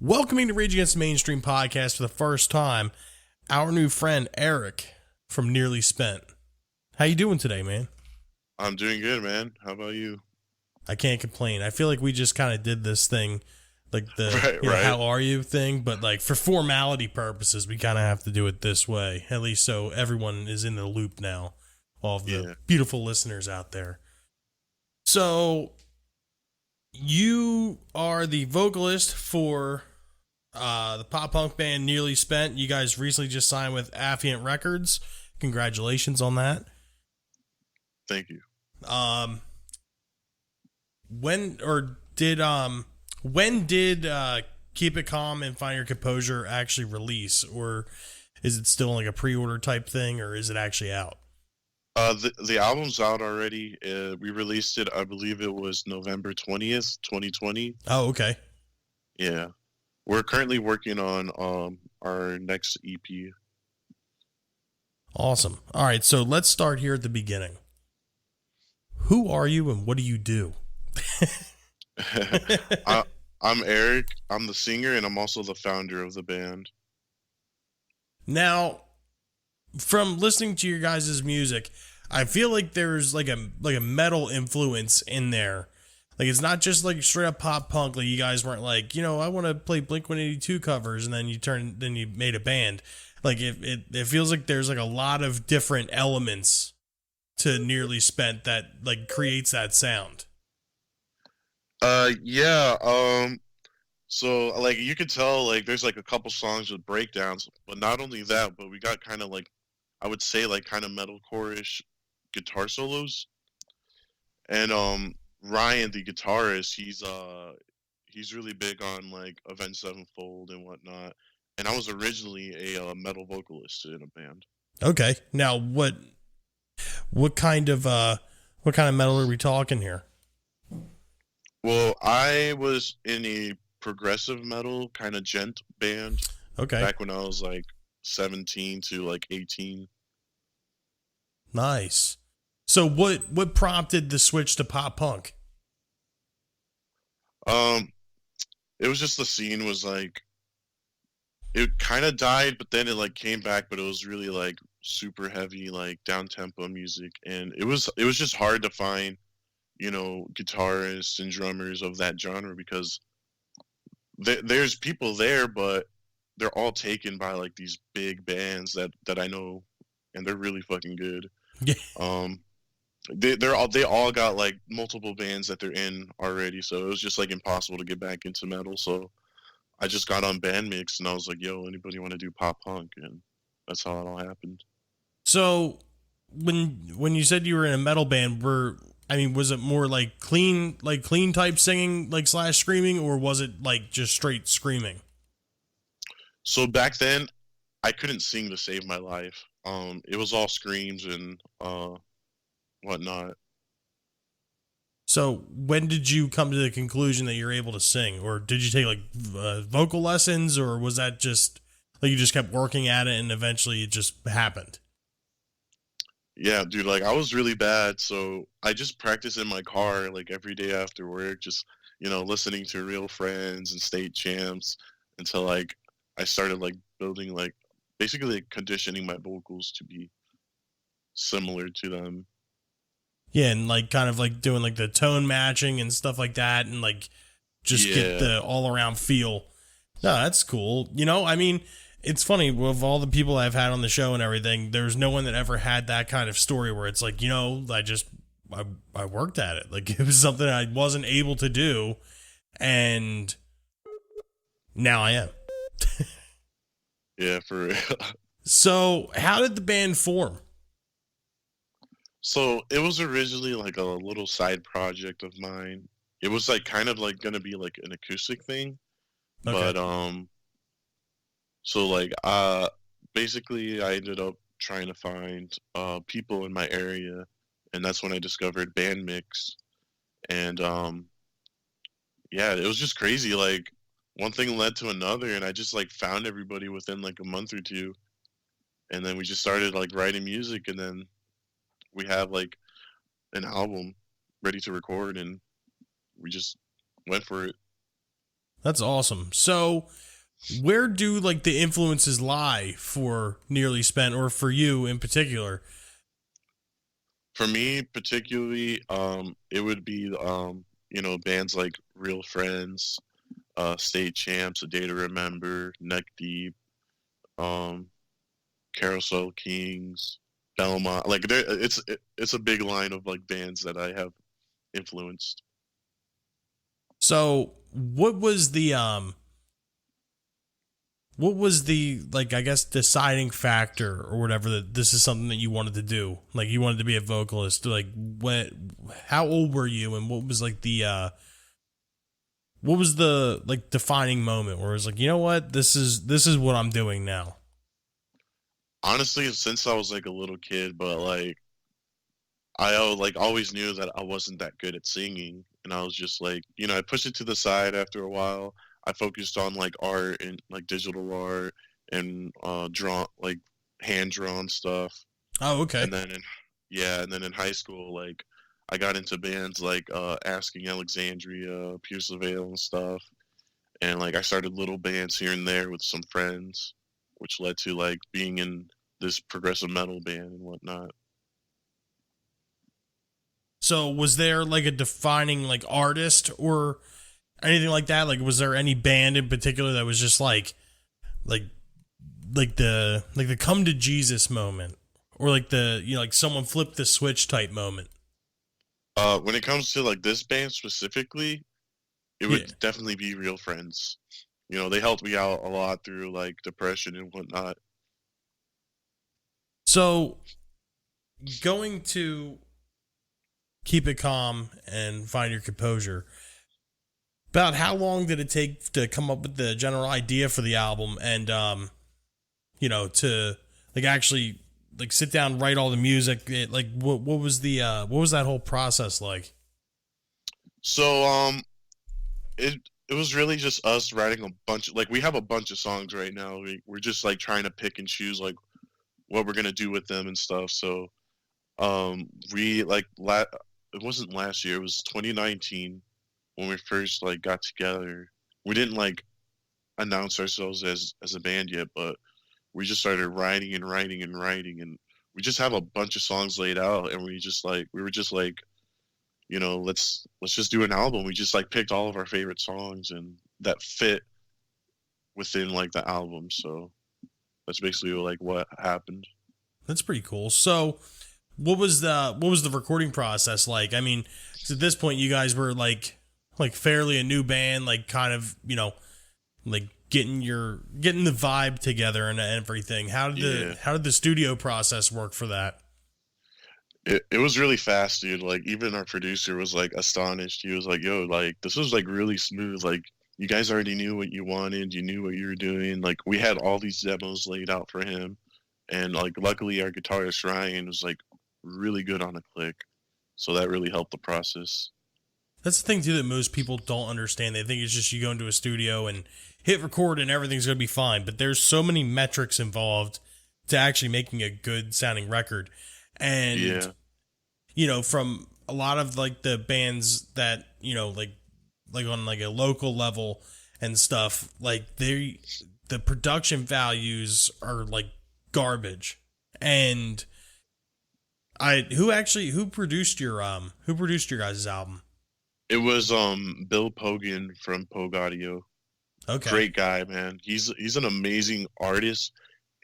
Welcoming to Rage Against the Mainstream podcast for the first time, our new friend Eric from Nearly Spent. How you doing today, man? I'm doing good, man. How about you? I can't complain. I feel like we just kind of did this thing, like the Right. how are you thing, but like for formality purposes, we kind of have to do it this way, at least so everyone is in the loop now, all of the beautiful listeners out there. So, you are the vocalist for the pop punk band Nearly Spent. You guys recently just signed with Affiant Records. Congratulations on that. Thank you. When did Keep It Calm and Find Your Composure actually release, or is it still like a pre-order type thing, or is it actually out? The album's out already. We released it, I believe it was November 20th, 2020. Oh, okay. Yeah. We're currently working on our next EP. Awesome. All right, so let's start here at the beginning. Who are you and what do you do? I'm Eric. I'm the singer and I'm also the founder of the band. Now, from listening to your guys' music, I feel like there's like a metal influence in there. Like it's not just like straight up pop punk. Like you guys weren't like, I want to play Blink-182 covers, and then you made a band. Like it feels like there's like a lot of different elements to Nearly Spent that like creates that sound. Yeah. So like you could tell like there's like a couple songs with breakdowns, but not only that, but we got kind of like, I would say like kind of metalcore-ish guitar solos. And Ryan, the guitarist, he's really big on like Avenged Sevenfold and whatnot. And I was originally a metal vocalist in a band. Okay. Now what kind of metal are we talking here? Well, I was in a progressive metal kind of gent band. Okay. Back when I was like 17 to like 18. Nice. So what prompted the switch to pop punk? It was just the scene was like, it kind of died, but then it like came back, but it was really like super heavy, like down tempo music, and it was just hard to find, guitarists and drummers of that genre because there's people there, but they're all taken by like these big bands that I know, and they're really fucking good. Yeah. They all got like multiple bands that they're in already, so it was just like impossible to get back into metal. So I just got on Bandmix and I was like, "Yo, anybody want to do pop punk?" And that's how it all happened. So when you said you were in a metal band, was it more like clean type singing, like / screaming, or was it like just straight screaming? So back then, I couldn't sing to save my life. It was all screams and whatnot. So when did you come to the conclusion that you're able to sing, or did you take like vocal lessons, or was that just like you just kept working at it and eventually it just happened? Yeah, dude, like I was really bad, so I just practiced in my car like every day after work, just listening to Real Friends and State Champs until like I started like building like basically like, conditioning my vocals to be similar to them. Yeah, and like kind of like doing like the tone matching and stuff like that, and like just get the all around feel. No, that's cool. It's funny, with all the people I've had on the show and everything, there's no one that ever had that kind of story where it's like, I worked at it. Like it was something I wasn't able to do, and now I am. Yeah, for real. So how did the band form? So it was originally like a little side project of mine. It was like kind of like gonna be like an acoustic thing. Okay. But so like basically I ended up trying to find people in my area, and that's when I discovered Bandmix. And yeah, it was just crazy. Like one thing led to another, and I just like found everybody within like a month or two. And then we just started like writing music, and then we have like an album ready to record, and we just went for it. That's awesome. So where do like the influences lie for Nearly Spent, or for you in particular? For me, particularly, it would be bands like Real Friends, State Champs, A Day to Remember, Neck Deep, um, Carousel Kings, Belmont. Like it's a big line of like bands that I have influenced. So what was the like, I guess, deciding factor or whatever, that this is something that you wanted to do? Like, you wanted to be a vocalist. Like, how old were you, and what was like the like defining moment where it was like, you know what, this is what I'm doing now? Honestly, since I was like a little kid, but like I like always knew that I wasn't that good at singing, and I was just like, I pushed it to the side after a while. I focused on like art and like digital art and draw like hand drawn stuff. Oh, okay. And then in high school, like I got into bands like Asking Alexandria, Pierce the Veil and stuff, and like I started little bands here and there with some friends, which led to like being in this progressive metal band and whatnot. So was there like a defining like artist or anything like that? Like, was there any band in particular that was just like the come to Jesus moment, or like the, like someone flipped the switch type moment? When it comes to like this band specifically, it would definitely be Real Friends. They helped me out a lot through like depression and whatnot. So going to Keep It Calm and Find Your Composure, about how long did it take to come up with the general idea for the album, and to like actually like sit down, write all the music? What was that whole process like? So it was really just us writing a bunch like, we have a bunch of songs right now. We're just like trying to pick and choose like what we're gonna do with them and stuff. So we like it wasn't last year, it was 2019 when we first like got together. We didn't like announce ourselves as a band yet, but we just started writing and writing and writing, and we just have a bunch of songs laid out, and we were just like, let's just do an album. We just like picked all of our favorite songs and that fit within like the album. So that's basically like what happened. That's pretty cool. So what was the recording process like? I mean, 'cause at this point you guys were like fairly a new band, like kind of, like getting the vibe together and everything. How did the studio process work for that? It was really fast, dude. Like, even our producer was like astonished. He was like, "Yo, like this was like really smooth. Like, you guys already knew what you wanted. You knew what you were doing. Like, we had all these demos laid out for him, and like luckily our guitarist Ryan was like really good on a click, so that really helped the process." That's the thing too that most people don't understand. They think it's just you go into a studio and hit record and everything's going to be fine. But there's so many metrics involved to actually making a good sounding record. And, from a lot of like the bands that, like on like a local level and stuff, like the production values are like garbage. And who produced your guys' album? It was Bill Pogan from Pogue Audio. Okay. Great guy, man. He's an amazing artist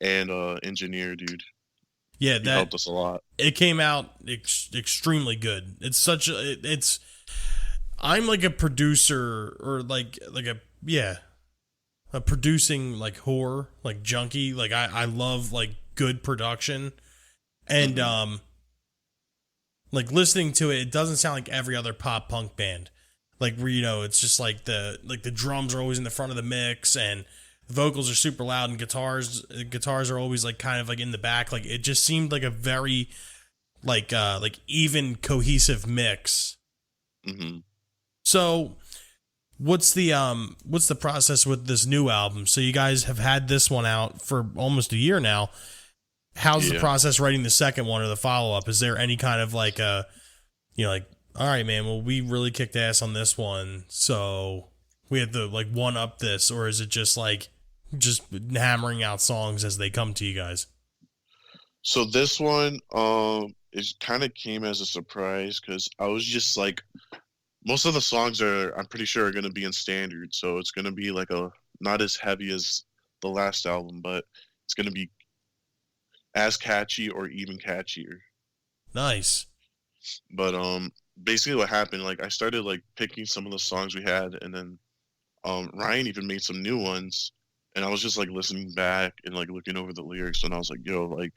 and engineer, dude. Yeah, he helped us a lot. It came out extremely good. I'm like a producer, or like a producing like whore, like junkie. Like I love like good production, and like listening to it doesn't sound like every other pop punk band. Like where, it's just like the drums are always in the front of the mix, and the vocals are super loud, and guitars are always like kind of like in the back. Like it just seemed like a very like even cohesive mix. Mm-hmm. So what's the process with this new album? So you guys have had this one out for almost a year now. How's the process writing the second one or the follow-up? Is there any kind of like like, all right, man, well, we really kicked ass on this one, so we have to like one up this, or is it just like just hammering out songs as they come to you guys? So this one, it kind of came as a surprise because I was just like, most of the songs I'm pretty sure are going to be in standard, so it's going to be like not as heavy as the last album, but it's going to be as catchy or even catchier. Nice. But basically what happened, like I started like picking some of the songs we had, and then Ryan even made some new ones, and I was just like listening back and like looking over the lyrics, and I was like, yo, like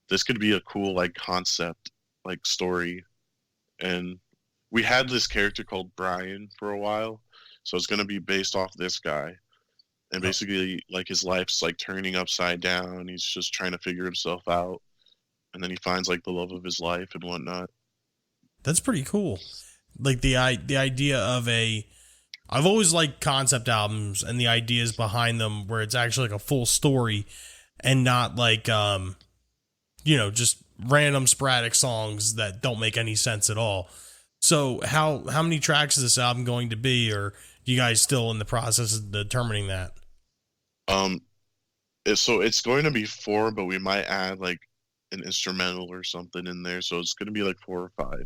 this could be a cool like concept, like story. And we had this character called Brian for a while, so it's gonna be based off this guy. And basically like his life's like turning upside down. He's just trying to figure himself out. And then he finds like the love of his life and whatnot. That's pretty cool. Like the idea of I've always liked concept albums and the ideas behind them where it's actually like a full story and not like just random sporadic songs that don't make any sense at all. So how many tracks is this album going to be, or you guys still in the process of determining that? So it's going to be 4, but we might add like an instrumental or something in there. So it's going to be like 4 or 5.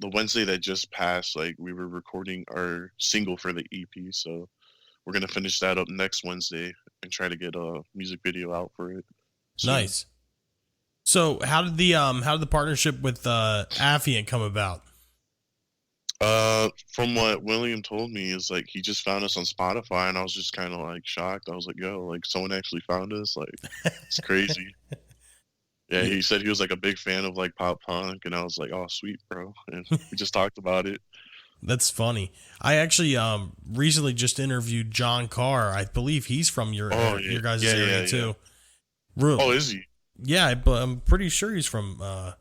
The Wednesday that just passed, like we were recording our single for the EP, so we're gonna finish that up next Wednesday and try to get a music video out for it. So, nice. So how did the partnership with Affiant come about? From what William told me is like he just found us on Spotify, and I was just kind of like shocked. I was like, yo, like someone actually found us, like it's crazy. Yeah, he said he was like a big fan of like pop punk, and I was like, oh sweet, bro. And we just talked about it. That's funny. I actually recently just interviewed John Carr. I believe he's from your guys' area too. Yeah. Really? Oh, is he? Yeah, but I'm pretty sure he's from oh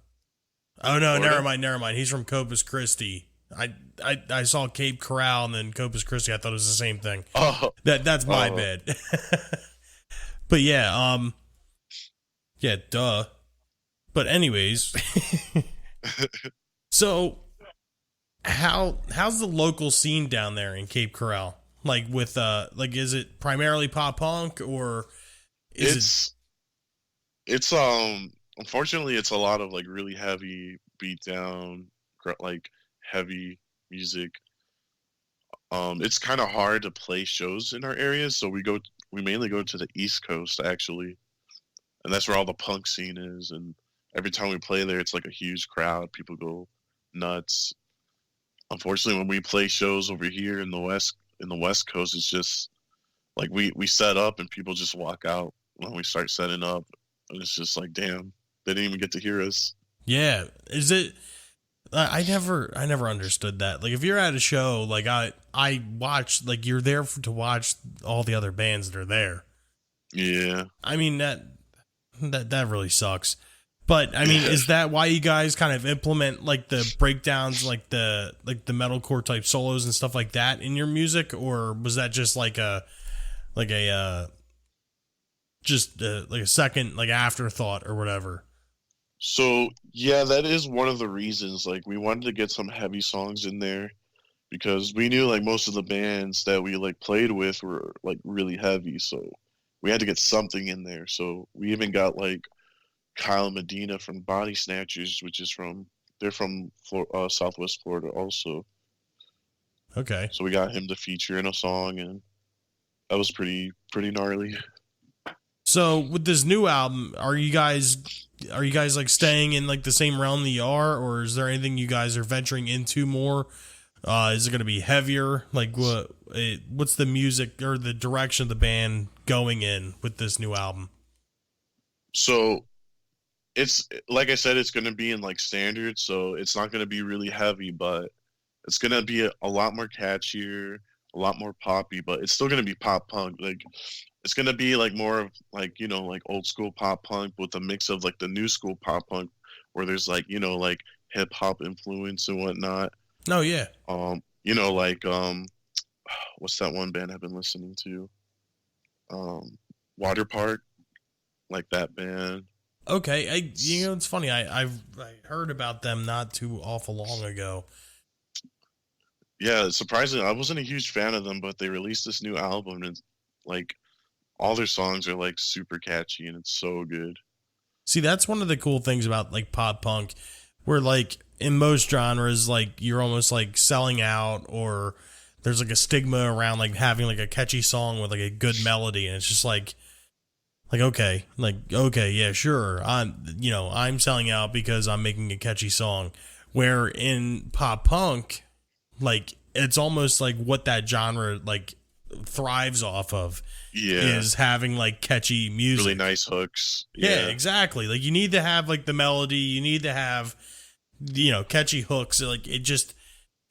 no, Florida? Never mind. He's from Corpus Christi. I saw Cape Coral and then Corpus Christi. I thought it was the same thing. Oh. That's my bad. But yeah, yeah, duh. But anyways, so how's the local scene down there in Cape Coral? Like with like is it primarily pop punk, or is it's unfortunately it's a lot of like really heavy beat down, like heavy music. It's kind of hard to play shows in our area, so we mainly go to the East Coast actually, and that's where all the punk scene is. And every time we play there, it's like a huge crowd. People go nuts. Unfortunately, when we play shows over here in the West Coast, it's just like we set up and people just walk out when we start setting up, and it's just like, damn, they didn't even get to hear us. Yeah, is it? I never understood that. Like, if you're at a show, like I watch, like you're there to watch all the other bands that are there. Yeah, I mean that really sucks. But I mean, is that why you guys kind of implement like the breakdowns, like the metalcore type solos and stuff like that in your music, or was that just like a second like afterthought or whatever? So yeah, that is one of the reasons. Like we wanted to get some heavy songs in there because we knew like most of the bands that we like played with were like really heavy, so we had to get something in there. So we even got like Kyle Medina from Body Snatchers, which is they're from Southwest Florida also. Okay. So we got him to feature in a song, and that was pretty gnarly. So with this new album, are you guys like staying in like the same realm that you are, or is there anything you guys are venturing into more? Is it going to be heavier? Like what's the music or the direction of the band going in with this new album? So it's like I said, it's going to be in like standard, so it's not going to be really heavy, but it's going to be a lot more catchier, a lot more poppy, but it's still going to be pop punk. Like it's going to be like more of like, like old school pop punk with a mix of like the new school pop punk where there's like, like hip hop influence and whatnot. Oh yeah. Like what's that one band I've been listening to? Water Park, like that band. Okay, it's funny. I heard about them not too awful long ago. Yeah, surprisingly, I wasn't a huge fan of them, but they released this new album, and like all their songs are like super catchy, and it's so good. See, that's one of the cool things about like pop punk, where like in most genres, like you're almost like selling out, or there's like a stigma around like having like a catchy song with like a good melody, and it's just like okay, yeah, sure, I'm selling out because I'm making a catchy song. Where in pop punk, like it's almost like what that genre like thrives off of Yeah, is having like catchy music. really nice hooks. Yeah, Yeah, exactly. Like you need to have like the melody, you need to have catchy hooks. Like it just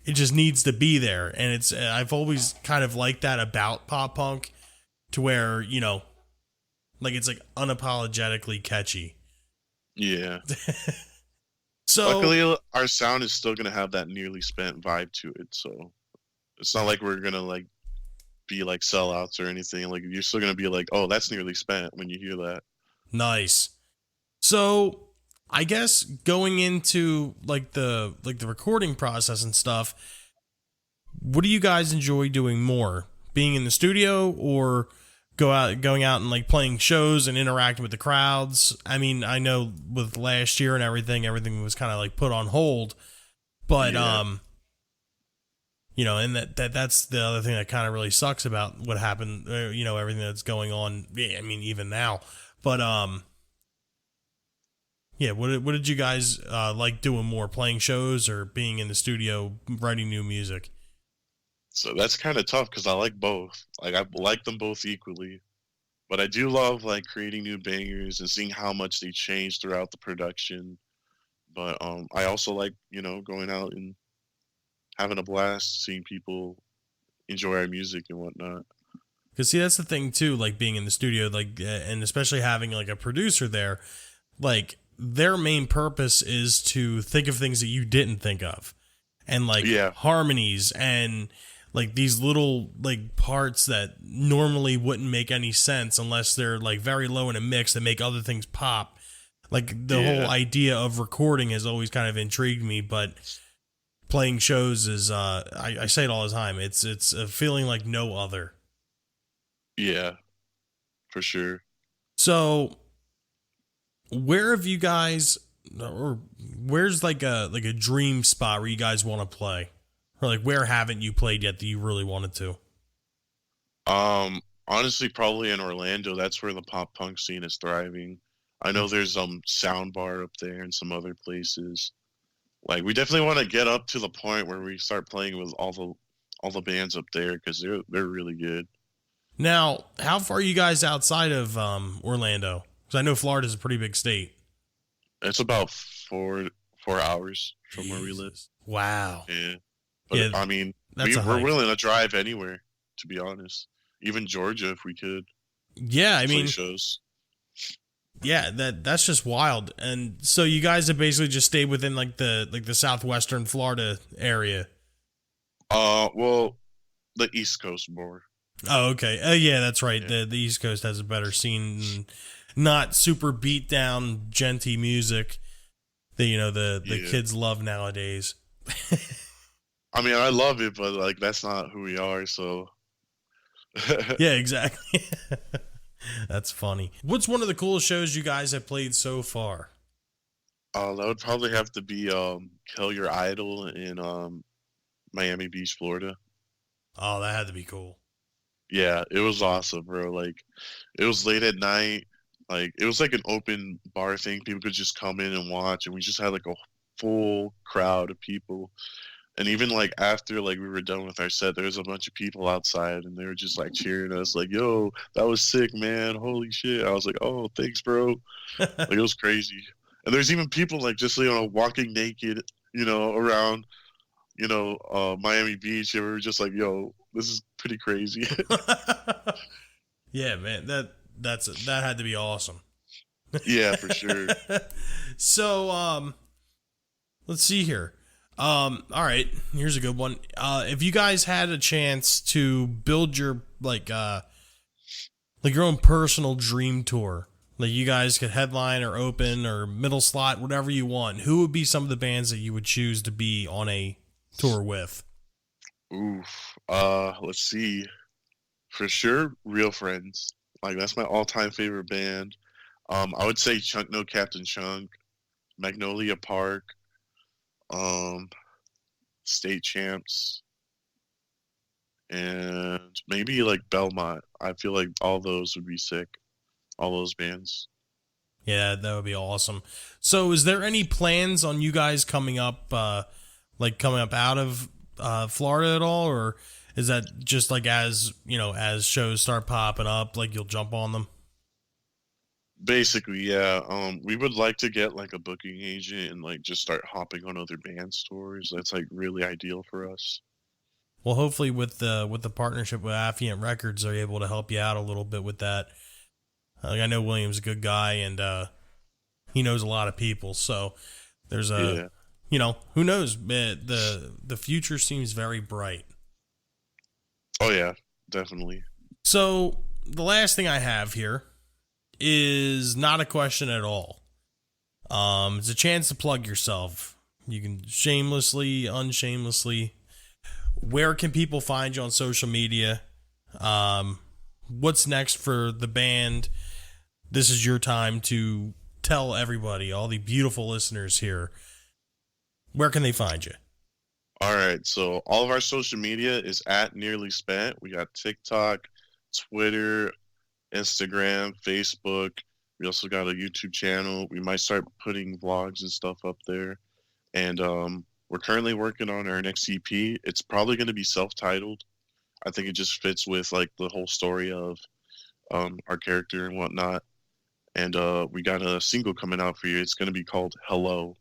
needs to be there. And it's I've always kind of liked that about pop punk, to where, like it's like unapologetically catchy. yeah. So Luckily, our sound is still gonna have that nearly spent vibe to it, so it's not like we're gonna like be like sellouts or anything. Like you're still gonna be like, oh, that's nearly spent when you hear that. nice. So I guess going into like the recording process and stuff, what do you guys enjoy doing more? Being in the studio, or going out and like playing shows and interacting with the crowds? I mean, I know with last year and everything was kind of like put on hold, but Yeah. and that's the other thing that kind of really sucks about what happened, everything that's going on. Yeah, I mean, even now, but yeah, what did you guys like doing more, playing shows or being in the studio writing new music? So that's kind of tough because I like both. Like I like them both equally, but I do love like creating new bangers and seeing how much they change throughout the production. But I also like going out and having a blast, seeing people enjoy our music and whatnot. Because see, that's the thing too, like being in the studio, like, and especially having like a producer there, like their main purpose is to think of things that you didn't think of, and like Yeah, harmonies and like these little like parts that normally wouldn't make any sense unless they're like very low in a mix that make other things pop. Like the whole yeah, idea of recording has always kind of intrigued me, but playing shows is I say it all the time. It's a feeling like no other. yeah, for sure. So where have you guys, or where's like a dream spot where you guys want to play? Or like where haven't you played yet that you really wanted to? Honestly, probably in Orlando. That's where the pop punk scene is thriving. I know there's Soundbar up there and some other places. Like we definitely want to get up to the point where we start playing with all the bands up there because they're really good. Now, how far are you guys outside of Orlando? Because I know Florida's a pretty big state. It's about 4 hours from where we live. Jesus. Wow. Yeah, but Yeah, I mean, that's a we're hike. willing to drive anywhere. To be honest, even Georgia if we could Yeah, I play mean, shows. yeah, that's just wild. And so you guys have basically just stayed within like the southwestern Florida area. Well, the East Coast more. Oh, okay. Yeah, that's right. Yeah, The East Coast has a better scene, and not super beat down, genty music that the yeah. kids love nowadays. I mean, I love it, but like that's not who we are. So, Yeah, exactly. That's funny. What's one of the coolest shows you guys have played so far? that would probably have to be "Kill Your Idol" in Miami Beach, Florida. Oh, that had to be cool. Yeah, it was awesome, bro. Like, it was late at night. Like, it was like an open bar thing. People could just come in and watch, and we just had like a full crowd of people. And even like after like we were done with our set, there was a bunch of people outside, and they were just like cheering us, like, "Yo, that was sick, man! Holy shit!" I was like, "Oh, thanks, bro." Like it was crazy. And there's even people like just walking naked, around, Miami Beach, and we were just like, "Yo, this is pretty crazy." Yeah, man, that had to be awesome. Yeah, for sure. So, let's see here. All right, here's a good one. If you guys had a chance to build your like your own personal dream tour, like you guys could headline or open or middle slot, whatever you want, who would be some of the bands that you would choose to be on a tour with? Oof. Let's see. For sure, Real Friends. Like that's my all-time favorite band. I would say Chunk No Captain Chunk, Magnolia Park, um, State Champs, and maybe like Belmont. I feel like all those would be sick. All those bands. Yeah, that would be awesome. So, is there any plans on you guys coming up, like coming up out of Florida at all, or is that just like as as shows start popping up, like you'll jump on them? Basically, yeah. We would like to get like a booking agent and like just start hopping on other band tours. That's like really ideal for us. Well, hopefully with the partnership with Affiant Records, they're able to help you out a little bit with that. Like I know William's a good guy, and he knows a lot of people. So there's who knows? The future seems very bright. Oh yeah, definitely. So the last thing I have here is not a question at all. It's a chance to plug yourself. You can shamelessly, unshamelessly. Where can people find you on social media? What's next for the band? This is your time to tell everybody, all the beautiful listeners here, where can they find you? All right, so all of our social media is at Nearly Spent. We got TikTok, Twitter, Instagram, Facebook. We also got a YouTube channel. We might start putting vlogs and stuff up there. And we're currently working on our next EP. It's probably going to be self-titled. I think it just fits with like the whole story of our character and whatnot. And we got a single coming out for you. It's going to be called Hello.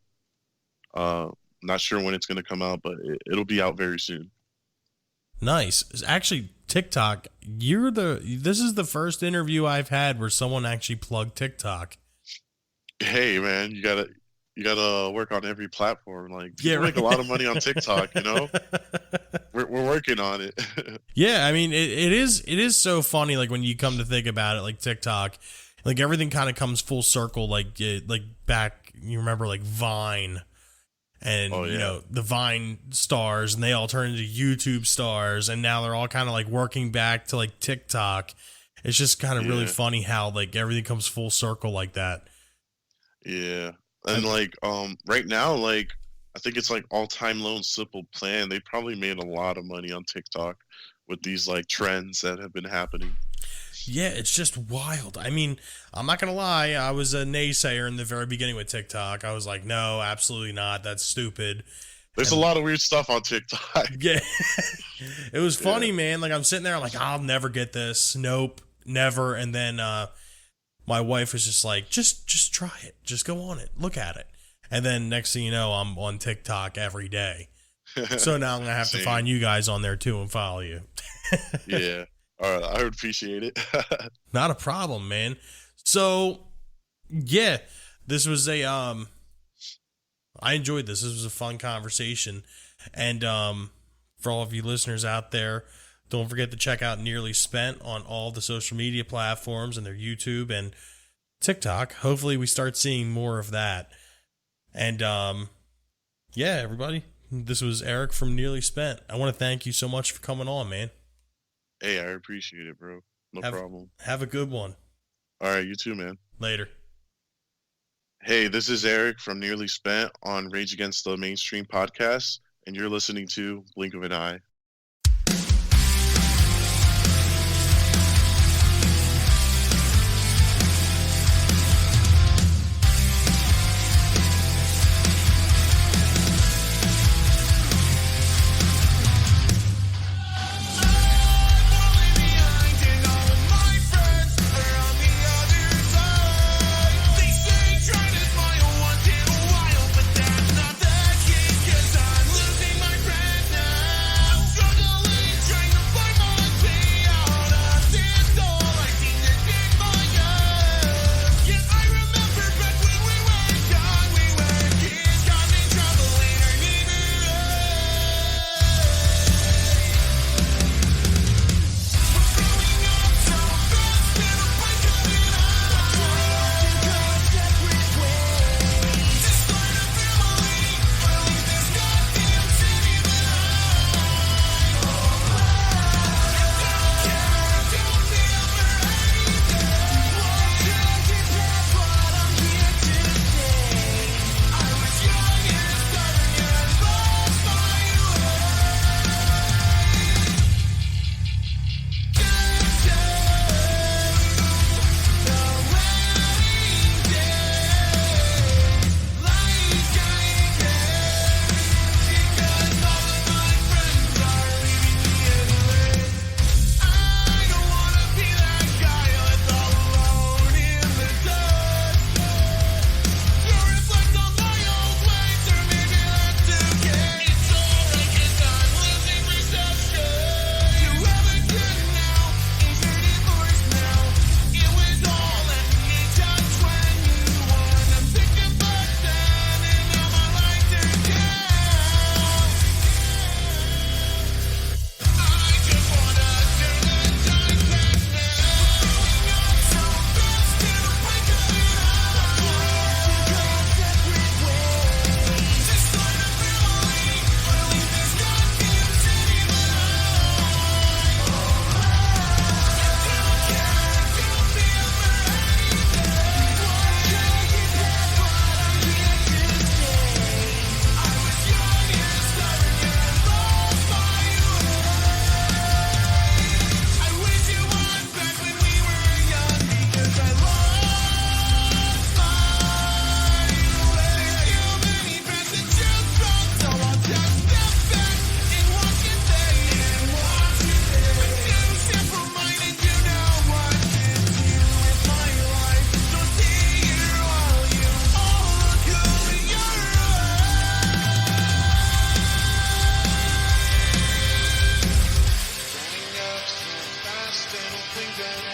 Not sure when it's going to come out, but it'll be out very soon. Nice. Actually, TikTok, this is the first interview I've had where someone actually plugged TikTok. Hey man, you gotta work on every platform. Like people make a lot of money on TikTok, We're working on it. Yeah, I mean it is so funny, like when you come to think about it, like TikTok, like everything kind of comes full circle, like back, you remember like Vine. And, the Vine stars, and they all turn into YouTube stars, and now they're all kind of like working back to like TikTok. It's just kind of really funny how like everything comes full circle like that. Yeah. And like, right now, like, I think it's like All Time Low and Simple Plan. They probably made a lot of money on TikTok with these like trends that have been happening. Yeah, it's just wild. I mean, I'm not going to lie. I was a naysayer in the very beginning with TikTok. I was like, no, absolutely not. That's stupid. There's a lot of weird stuff on TikTok. Yeah. It was funny, man. Like, I'm sitting there, I'm like, I'll never get this. Nope, never. And then my wife was just like, just try it. Just go on it. Look at it. And then next thing you know, I'm on TikTok every day. So now I'm going to have to find you guys on there, too, and follow you. Yeah. All right, I would appreciate it. Not a problem, man. So, yeah, this was I enjoyed this. This was a fun conversation. And for all of you listeners out there, don't forget to check out Nearly Spent on all the social media platforms and their YouTube and TikTok. Hopefully we start seeing more of that. And, yeah, everybody, this was Eric from Nearly Spent. I want to thank you so much for coming on, man. Hey, I appreciate it, bro. No problem. Have a good one. All right, you too, man. Later. Hey, this is Eric from Nearly Spent on Rage Against the Mainstream podcast, and you're listening to Blink of an Eye. Calderon.